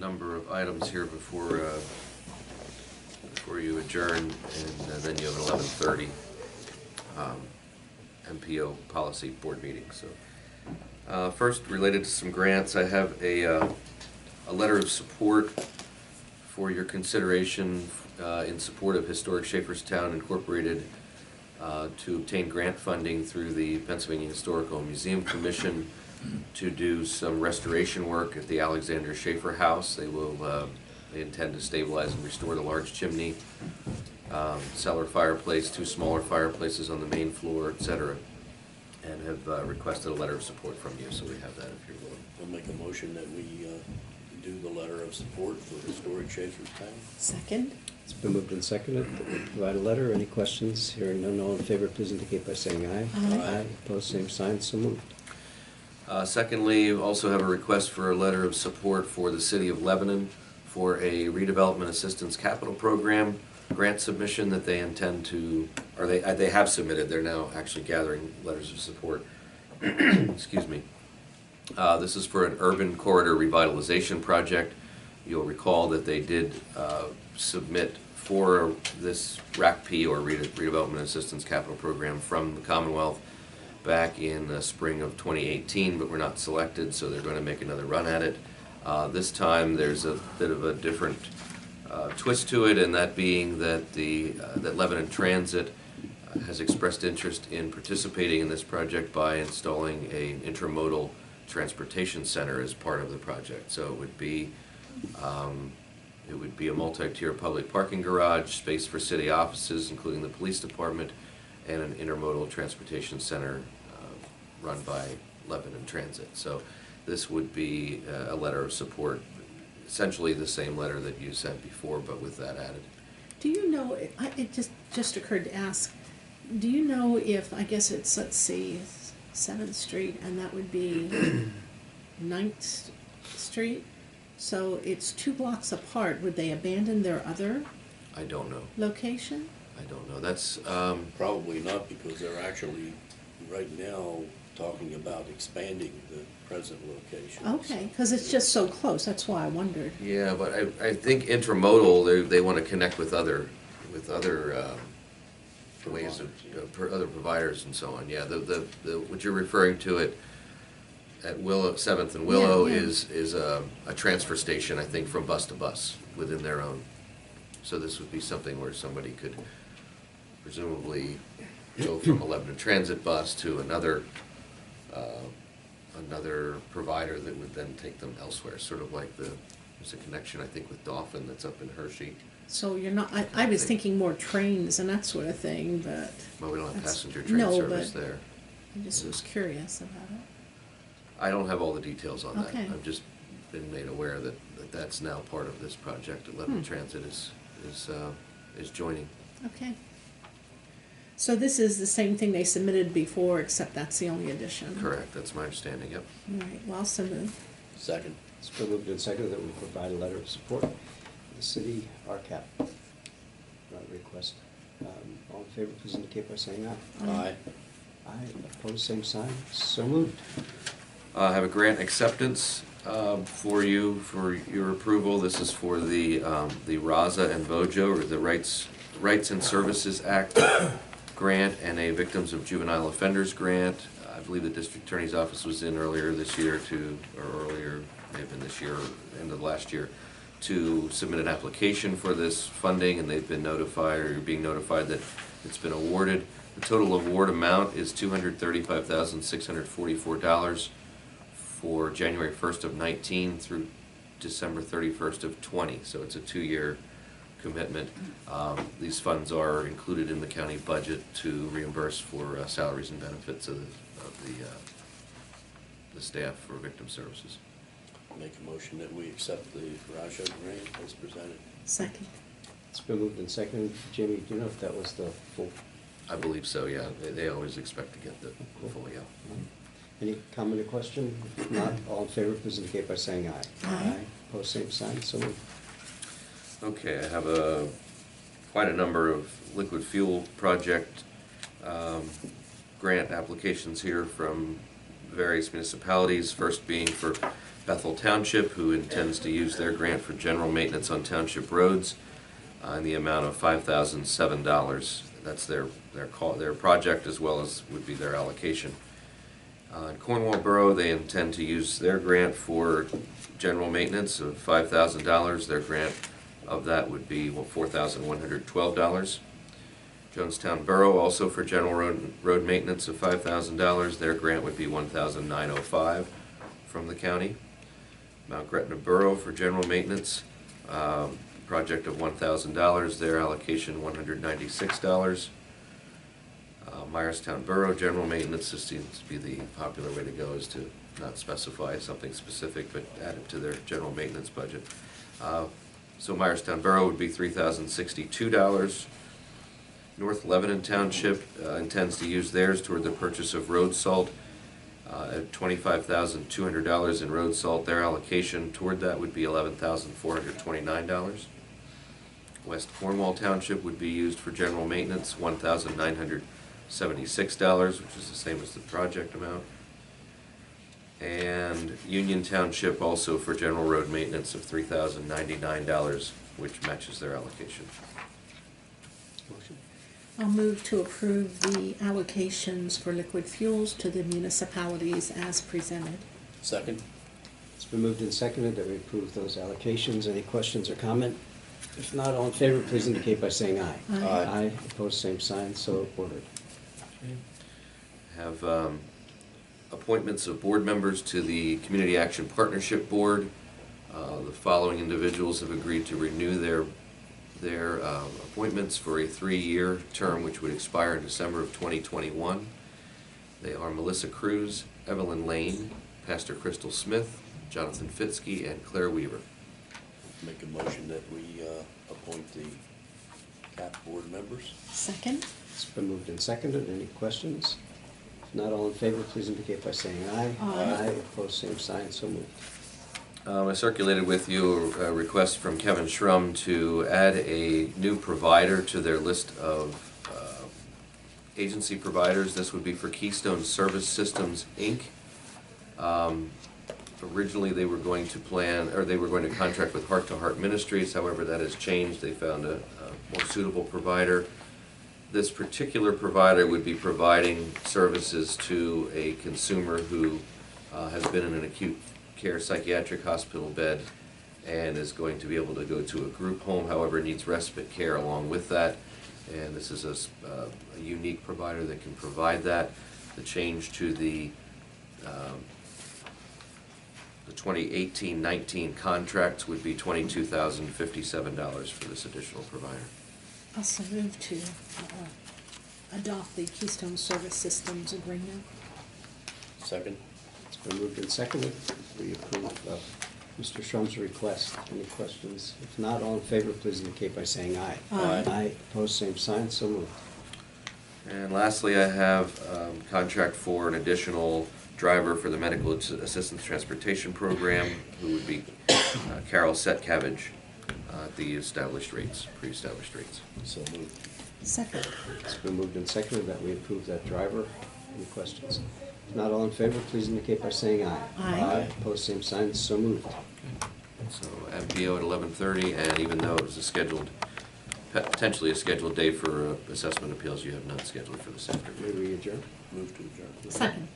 number of items here before you adjourn, and then you have an 11:30 MPO policy board meeting. So first, related to some grants, I have a letter of support for your consideration in support of Historic Schaefferstown Incorporated to obtain grant funding through the Pennsylvania Historical Museum Commission to do some restoration work at the Alexander Schaefer House. They intend to stabilize and restore the large chimney, cellar fireplace, 2 smaller fireplaces on the main floor, etc., and have requested a letter of support from you. So we have that if you're willing. I'll make a motion that we do the letter of support for Historic Schaefferstown. Second. It's been moved and seconded that we provide a letter. Any questions? Hearing none, all in favor, please indicate by saying aye. Aye. Opposed, same sign. So moved. Secondly, we also have a request for a letter of support for the City of Lebanon for a redevelopment assistance capital program grant submission that they intend to, or they have submitted. They're now actually gathering letters of support. Excuse me. This is for an urban corridor revitalization project. You'll recall that they did submit for this RACP, or Redevelopment Assistance Capital Program, from the Commonwealth back in the spring of 2018, but were not selected, so they're going to make another run at it. This time there's a bit of a different twist to it, and that being that that Lebanon Transit has expressed interest in participating in this project by installing an intermodal transportation center as part of the project. So it would be a multi-tier public parking garage, space for city offices, including the police department, and an intermodal transportation center run by Lebanon Transit. So this would be a letter of support, essentially the same letter that you sent before, but with that added. Do you know, it just occurred to ask, do you know if, I guess it's, let's see, 7th Street, and that would be 9th Street? So it's 2 blocks apart. Would they abandon their other I don't know. location? I don't know. That's Probably not, because they're actually right now talking about expanding the present location. Okay, because it's just so close. That's why I wondered. yeah, but I think intermodal, they want to connect with other ways of other providers and so on. Yeah, the what you're referring to at Willow, 7th and Willow, Yeah. is a transfer station, I think, from bus to bus within their own. So this would be something where somebody could presumably go from a Lebanon Transit bus to another provider that would then take them elsewhere. Sort of like there's a connection, I think, with Dauphin that's up in Hershey. So you're not, I was thinking more trains and that sort of thing, but. Well, we don't have that's- passenger train no, service but there. I just was curious about it. I don't have all the details on that. Okay. I've just been made aware that that's now part of this project that Lebanon Transit is joining. Okay. So this is the same thing they submitted before, except that's the only addition? Correct, that's my understanding, yep. All right, well, so moved. Second. It's been moved and seconded that we provide a letter of support for the city RCAP request. All in favor, please indicate by saying aye. Aye. Aye. Opposed, same sign. So moved. I have a grant acceptance for you for your approval. This is for the RAZA and VOJO, or the Rights and Services Act grant, and a Victims of Juvenile Offenders grant. I believe the District Attorney's Office was in earlier this year may have been this year, or end of last year, to submit an application for this funding, and they've been notified, or you're being notified, that it's been awarded. The total award amount is $235,644 for January 1st of 19 through December 31st of 20. So it's a 2-year commitment. These funds are included in the county budget to reimburse for salaries and benefits of the staff for victim services. Make a motion that we accept the Raja grant as presented. Second. It's been moved and seconded. Jamie, do you know if that was the full? I believe so, yeah. They always expect to get the full, yeah. Any comment or question? If not, all in favor, please indicate by saying aye. Aye. Opposed, same sign. So moved. Okay, I have quite a number of liquid fuel project grant applications here from various municipalities. First being for Bethel Township, who intends to use their grant for general maintenance on township roads in the amount of $5,007. That's their project, as well as would be their allocation. In Cornwall Borough, they intend to use their grant for general maintenance of $5,000. Their grant of that would be $4,112. Jonestown Borough, also for general road maintenance of $5,000. Their grant would be $1,905 from the county. Mount Gretna Borough for general maintenance, project of $1,000. Their allocation $196. Myerstown Borough general maintenance, this seems to be the popular way to go, is to not specify something specific, but add it to their general maintenance budget. So Myerstown Borough would be $3,062. North Lebanon Township intends to use theirs toward the purchase of road salt at $25,200 in road salt. Their allocation toward that would be $11,429. West Cornwall Township would be used for general maintenance, $1,976, which is the same as the project amount. And Union Township also for general road maintenance of $3,099, which matches their allocation. Motion. I'll move to approve the allocations for liquid fuels to the municipalities as presented. Second? It's been moved and seconded that we approve those allocations. Any questions or comment? If not, all in favor, please indicate by saying aye. Aye. Aye. Opposed, same sign, so ordered. Have appointments of board members to the Community Action Partnership Board. The following individuals have agreed to renew their appointments for a 3-year term, which would expire in December of 2021. They are Melissa Cruz, Evelyn Lane, Pastor Crystal Smith, Jonathan Fitzke, and Claire Weaver. Make a motion that we appoint the CAP board members. Second? It's been moved and seconded. Any questions? If not, all in favor, please indicate by saying aye. Aye. Opposed, same sign, so moved. I circulated with you a request from Kevin Schrum to add a new provider to their list of agency providers. This would be for Keystone Service Systems, Inc. Originally, they were going to contract with Heart to Heart Ministries. However, that has changed. They found a more suitable provider. This particular provider would be providing services to a consumer who has been in an acute care psychiatric hospital bed and is going to be able to go to a group home, however needs respite care along with that. And this is a unique provider that can provide that. The change to the 2018-19 contracts would be $22,057 for this additional provider. Also move to adopt the Keystone Service Systems agreement. Second? It's been moved and seconded. We approve of Mr. Shrum's request. Any questions? If not, all in favor, please indicate by saying aye. Aye. Aye. Opposed, same sign, so moved. And lastly, I have contract for an additional driver for the Medical Assistance Transportation Program, who would be Carol Setcavage at the established rates, pre-established rates. So moved. Second? It's been moved and seconded that we approve that driver. Any questions? If not, all in favor, please indicate by saying aye. Aye. Opposed, same sign, so moved. So MPO at 11:30, and even though it was potentially a scheduled day for assessment appeals, you have none scheduled for this afternoon. May we adjourn? Move to adjourn. Second?